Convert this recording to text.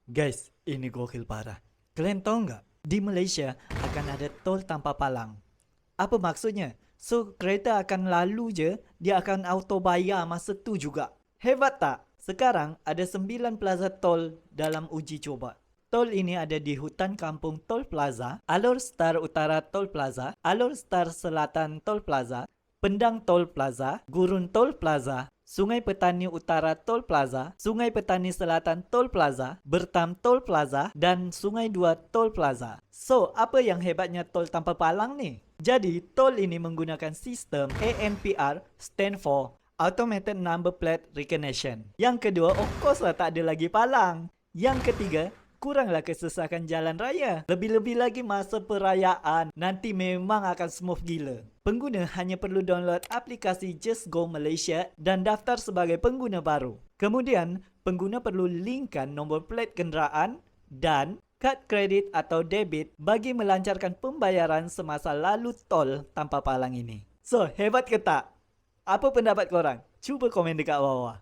Guys, ini gokil parah. Kalian tahu nggak? Di Malaysia akan ada tol tanpa palang. Apa maksudnya? So, kereta akan lalu je, dia akan auto bayar masa tu juga. Hebat tak? Sekarang ada 9 plaza tol dalam uji coba. Tol ini ada di Hutan Kampung Tol Plaza, Alor Star Utara Tol Plaza, Alor Star Selatan Tol Plaza, Pendang Tol Plaza, Gurun Tol Plaza, Sungai Petani Utara Tol Plaza, Sungai Petani Selatan Tol Plaza, Bertam Tol Plaza, dan Sungai Dua Tol Plaza. So, apa yang hebatnya tol tanpa palang ni? Jadi, tol ini menggunakan sistem ANPR, stand for Automated Number Plate Recognition. Yang kedua, of course lah tak ada lagi palang. Yang ketiga, kuranglah kesesakan jalan raya. Lebih-lebih lagi masa perayaan, nanti memang akan smooth gila. Pengguna hanya perlu download aplikasi Just Go Malaysia dan daftar sebagai pengguna baru. Kemudian, pengguna perlu linkkan nombor plat kenderaan dan kad kredit atau debit bagi melancarkan pembayaran semasa lalu tol tanpa palang ini. So, hebat ke tak? Apa pendapat korang? Cuba komen dekat bawah.